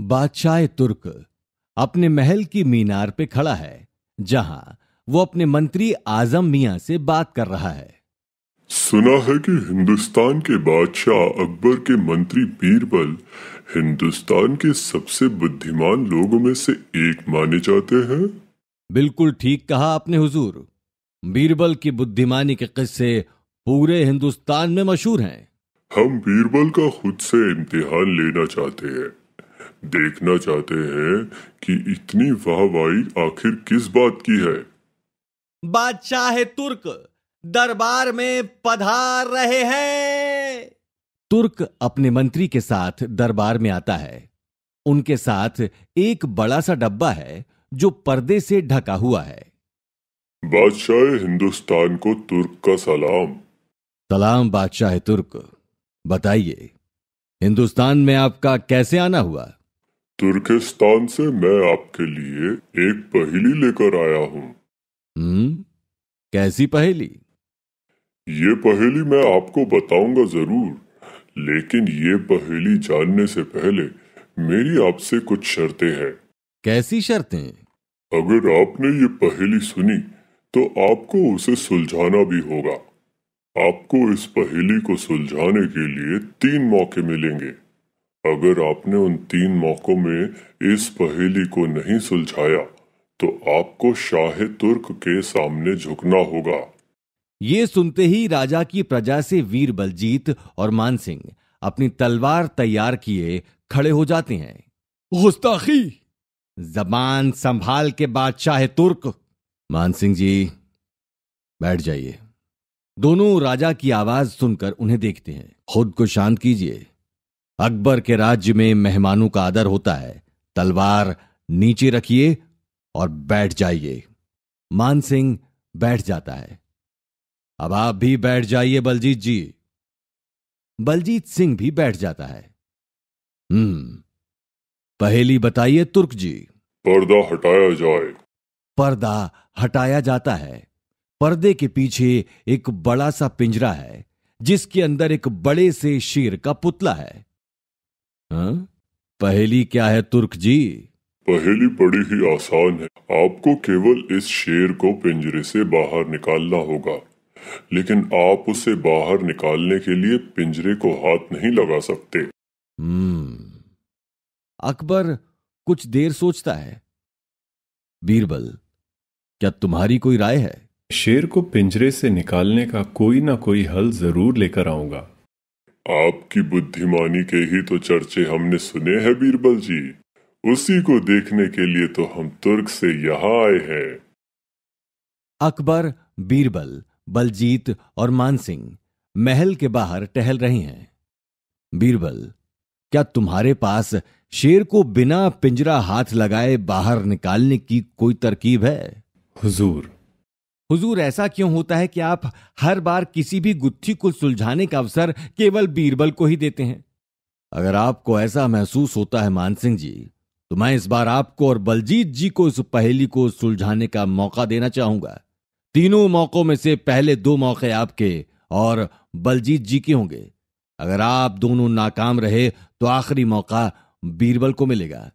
बादशाह तुर्क अपने महल की मीनार पे खड़ा है, जहां वो अपने मंत्री आजम मियां से बात कर रहा है। सुना है कि हिंदुस्तान के बादशाह अकबर के मंत्री बीरबल हिंदुस्तान के सबसे बुद्धिमान लोगों में से एक माने जाते हैं। बिल्कुल ठीक कहा आपने हुजूर। बीरबल की बुद्धिमानी के किस्से पूरे हिंदुस्तान में मशहूर हैं। हम बीरबल का खुद से इम्तिहान लेना चाहते हैं, देखना चाहते हैं कि इतनी वाहवाही आखिर किस बात की है। बादशाह तुर्क दरबार में पधार रहे हैं। तुर्क अपने मंत्री के साथ दरबार में आता है। उनके साथ एक बड़ा सा डब्बा है जो पर्दे से ढका हुआ है। बादशाह हिंदुस्तान को तुर्क का सलाम। सलाम बादशाह तुर्क। बताइए, हिंदुस्तान में आपका कैसे आना हुआ? तुर्किस्तान से मैं आपके लिए एक पहेली लेकर आया हूँ। कैसी पहेली? ये पहेली मैं आपको बताऊंगा जरूर, लेकिन ये पहेली जानने से पहले मेरी आपसे कुछ शर्तें हैं। कैसी शर्तें? अगर आपने ये पहेली सुनी तो आपको उसे सुलझाना भी होगा। आपको इस पहेली को सुलझाने के लिए 3 मौके मिलेंगे। अगर आपने उन 3 मौकों में इस पहेली को नहीं सुलझाया तो आपको शाह तुर्क के सामने झुकना होगा। ये सुनते ही राजा की प्रजा से वीर बलजीत और मानसिंह अपनी तलवार तैयार किए खड़े हो जाते हैं। गुस्ताखी! जबान संभाल के बादशाह तुर्क। मानसिंह जी, बैठ जाइए। दोनों राजा की आवाज सुनकर उन्हें देखते हैं। खुद को शांत कीजिए। अकबर के राज्य में मेहमानों का आदर होता है। तलवार नीचे रखिए और बैठ जाइए। मानसिंह बैठ जाता है। अब आप भी बैठ जाइए बलजीत जी। बलजीत सिंह भी बैठ जाता है। पहेली बताइए तुर्क जी। पर्दा हटाया जाए। पर्दा हटाया जाता है। पर्दे के पीछे एक बड़ा सा पिंजरा है, जिसके अंदर एक बड़े से शेर का पुतला है। पहेली क्या है तुर्क जी? पहेली बड़ी ही आसान है। आपको केवल इस शेर को पिंजरे से बाहर निकालना होगा, लेकिन आप उसे बाहर निकालने के लिए पिंजरे को हाथ नहीं लगा सकते। अकबर कुछ देर सोचता है। बीरबल, क्या तुम्हारी कोई राय है? शेर को पिंजरे से निकालने का कोई ना कोई हल जरूर लेकर आऊंगा। आपकी बुद्धिमानी के ही तो चर्चे हमने सुने हैं बीरबल जी। उसी को देखने के लिए तो हम तुर्क से यहाँ आए हैं। अकबर, बीरबल, बलजीत और मानसिंह महल के बाहर टहल रहे हैं। बीरबल, क्या तुम्हारे पास शेर को बिना पिंजरा हाथ लगाए बाहर निकालने की कोई तरकीब है? हुजूर, ऐसा क्यों होता है कि आप हर बार किसी भी गुत्थी को सुलझाने का अवसर केवल बीरबल को ही देते हैं? अगर आपको ऐसा महसूस होता है मानसिंह जी, तो मैं इस बार आपको और बलजीत जी को इस पहेली को सुलझाने का मौका देना चाहूंगा। 3 मौकों में से पहले 2 मौके आपके और बलजीत जी के होंगे। अगर आप दोनों नाकाम रहे तो आखिरी मौका बीरबल को मिलेगा।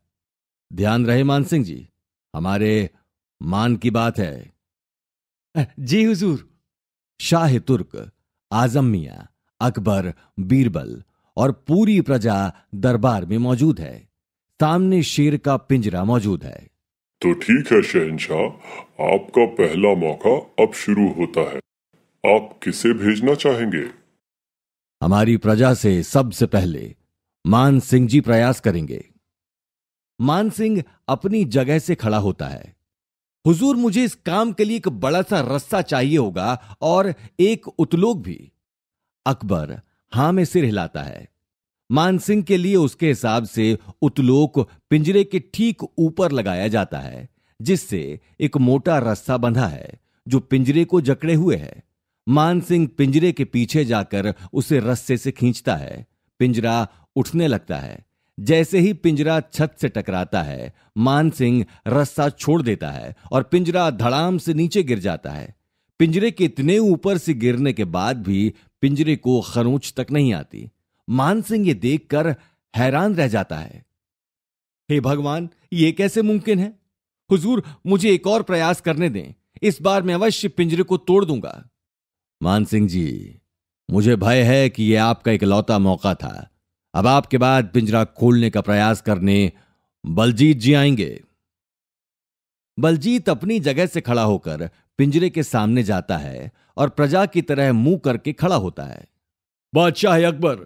ध्यान रहे मानसिंह जी, हमारे मान की बात है। जी हुजूर। शाह तुर्क, आजम मियां, अकबर, बीरबल और पूरी प्रजा दरबार में मौजूद है। सामने शेर का पिंजरा मौजूद है। तो ठीक है शहंशाह, आपका पहला मौका अब शुरू होता है। आप किसे भेजना चाहेंगे? हमारी प्रजा से सबसे पहले मान सिंह जी प्रयास करेंगे। मान सिंह अपनी जगह से खड़ा होता है। हुजूर, मुझे इस काम के लिए एक बड़ा सा रस्सा चाहिए होगा और एक उतलोक भी। अकबर हां में सिर हिलाता है। मानसिंह के लिए उसके हिसाब से उतलोक पिंजरे के ठीक ऊपर लगाया जाता है, जिससे एक मोटा रस्सा बंधा है जो पिंजरे को जकड़े हुए है। मानसिंह पिंजरे के पीछे जाकर उसे रस्से से खींचता है। पिंजरा उठने लगता है। जैसे ही पिंजरा छत से टकराता है, मानसिंह रस्सा छोड़ देता है और पिंजरा धड़ाम से नीचे गिर जाता है। पिंजरे के इतने ऊपर से गिरने के बाद भी पिंजरे को खरोंच तक नहीं आती। मानसिंह ये देखकर हैरान रह जाता है। हे भगवान, ये कैसे मुमकिन है? हुजूर, मुझे एक और प्रयास करने दें। इस बार मैं अवश्य पिंजरे को तोड़ दूंगा। मान सिंह जी, मुझे भय है कि यह आपका इकलौता मौका था। अब आपके बाद पिंजरा खोलने का प्रयास करने बलजीत जी आएंगे। बलजीत अपनी जगह से खड़ा होकर पिंजरे के सामने जाता है और प्रजा की तरह मुंह करके खड़ा होता है। बादशाह अकबर,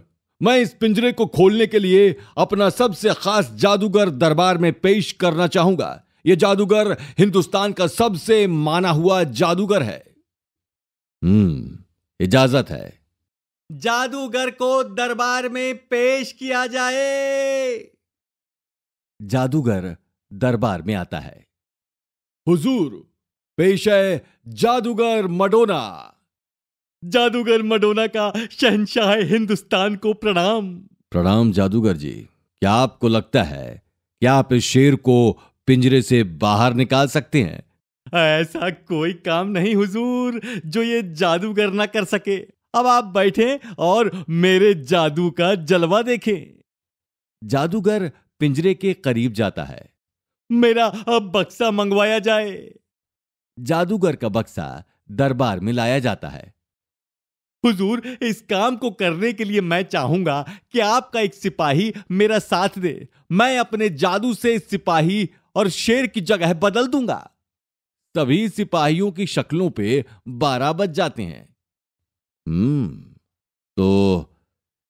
मैं इस पिंजरे को खोलने के लिए अपना सबसे खास जादूगर दरबार में पेश करना चाहूंगा। यह जादूगर हिंदुस्तान का सबसे माना हुआ जादूगर है। इजाजत है। जादूगर को दरबार में पेश किया जाए। जादूगर दरबार में आता है। हुजूर, पेश है जादूगर मडोना। जादूगर मडोना का शहंशाह हिंदुस्तान को प्रणाम। प्रणाम जादूगर जी। क्या आपको लगता है कि आप इस शेर को पिंजरे से बाहर निकाल सकते हैं? ऐसा कोई काम नहीं हुजूर जो ये जादूगर ना कर सके। अब आप बैठे और मेरे जादू का जलवा देखें। जादूगर पिंजरे के करीब जाता है। मेरा अब बक्सा मंगवाया जाए। जादूगर का बक्सा दरबार में लाया जाता है। हुजूर, इस काम को करने के लिए मैं चाहूंगा कि आपका एक सिपाही मेरा साथ दे। मैं अपने जादू से इस सिपाही और शेर की जगह बदल दूंगा। सभी सिपाहियों की शक्लों पे 12 बज जाते हैं। तो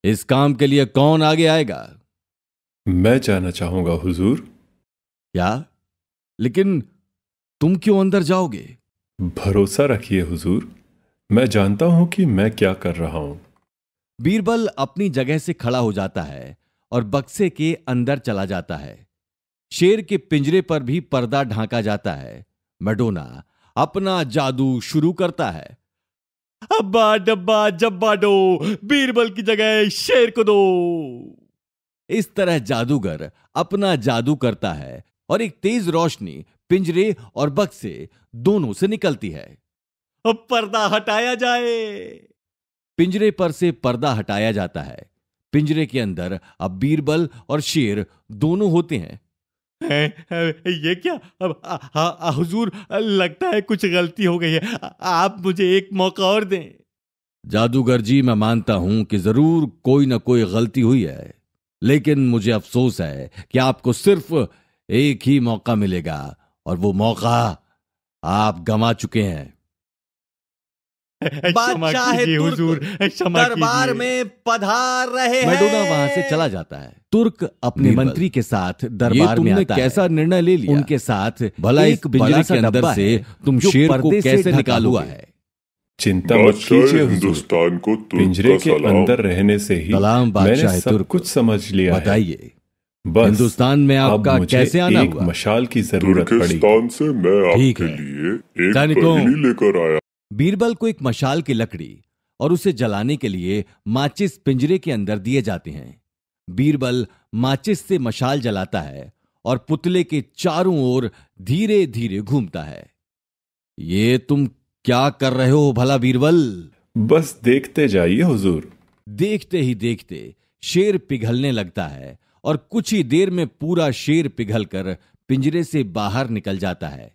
इस काम के लिए कौन आगे आएगा? मैं जाना चाहूंगा हुजूर। क्या? लेकिन तुम क्यों अंदर जाओगे? भरोसा रखिए हुजूर, मैं जानता हूं कि मैं क्या कर रहा हूं। बीरबल अपनी जगह से खड़ा हो जाता है और बक्से के अंदर चला जाता है। शेर के पिंजरे पर भी पर्दा ढांका जाता है। मडोना अपना जादू शुरू करता है। अब्बा डब्बा जब्बा डो, बीरबल की जगह शेर को दो। इस तरह जादूगर अपना जादू करता है और एक तेज रोशनी पिंजरे और बक्से दोनों से निकलती है। अब पर्दा हटाया जाए। पिंजरे पर से पर्दा हटाया जाता है। पिंजरे के अंदर अब बीरबल और शेर दोनों होते हैं। ये क्या? अब हुजूर, लगता है कुछ गलती हो गई है। आप मुझे एक मौका और दें। जादूगर जी, मैं मानता हूं कि जरूर कोई ना कोई गलती हुई है, लेकिन मुझे अफसोस है कि आपको सिर्फ एक ही मौका मिलेगा और वो मौका आप गंवा चुके हैं। बादशाह हुजूर, दरबार में पधार रहे हैं। मडोना वहां से चला जाता है। तुर्क अपने मंत्री के साथ दरबार में आता है। कैसा निर्णय ले लिया? उनके साथ भला एक पिंजरे के अंदर से तुम शेर को कैसे निकालूगा है? चिंता मत कीजिए हिंदुस्तान को पिंजरे के अंदर रहने से ही मैंने सब कुछ समझ लिया है। बताइए, हिंदुस्तान में आपका कैसे आना हुआ? मशाल की जरूरत पड़ी। तुर्किस्तान से मैं आपके लिए एक पहेली लेकर आया। बीरबल को एक मशाल की लकड़ी और उसे जलाने के लिए माचिस पिंजरे के अंदर दिए जाते हैं। बीरबल माचिस से मशाल जलाता है और पुतले के चारों ओर धीरे धीरे घूमता है। ये तुम क्या कर रहे हो भला बीरबल? बस देखते जाइए हुजूर। देखते ही देखते शेर पिघलने लगता है और कुछ ही देर में पूरा शेर पिघलकर पिंजरे से बाहर निकल जाता है।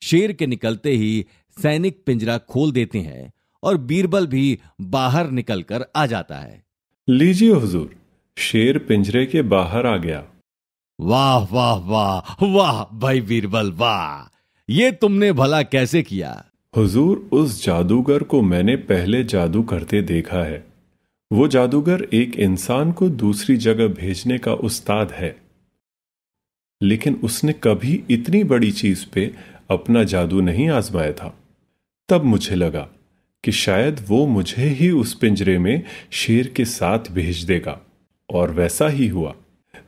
शेर के निकलते ही सैनिक पिंजरा खोल देते हैं और बीरबल भी बाहर निकलकर आ जाता है। लीजिए हुजूर, शेर पिंजरे के बाहर आ गया। वाह वाह वाह वाह भाई बीरबल, वाह! ये तुमने भला कैसे किया? हुजूर, उस जादूगर को मैंने पहले जादू करते देखा है। वो जादूगर एक इंसान को दूसरी जगह भेजने का उस्ताद है, लेकिन उसने कभी इतनी बड़ी चीज पे अपना जादू नहीं आजमाया था। तब मुझे लगा कि शायद वो मुझे ही उस पिंजरे में शेर के साथ भेज देगा, और वैसा ही हुआ।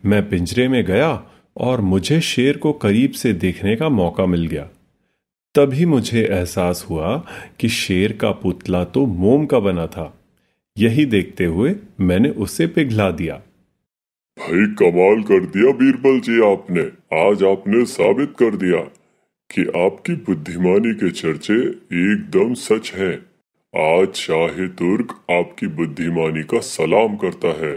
मैं पिंजरे में गया और मुझे शेर को करीब से देखने का मौका मिल गया। तभी मुझे एहसास हुआ कि शेर का पुतला तो मोम का बना था। यही देखते हुए मैंने उसे पिघला दिया। भाई, कमाल कर दिया बीरबल जी आपने। आज आपने साबित कर दिया कि आपकी बुद्धिमानी के चर्चे एकदम सच हैं। आज शाह तुर्क आपकी बुद्धिमानी का सलाम करता है।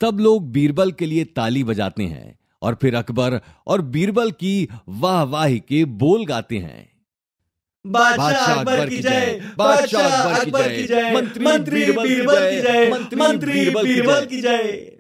तब लोग बीरबल के लिए ताली बजाते हैं और फिर अकबर और बीरबल की वाह-वाही के बोल गाते हैं। बादशाह अकबर की जय, बादशाह अकबर की जय, मंत्री बीरबल की जय, मंत्री बीरबल की जय।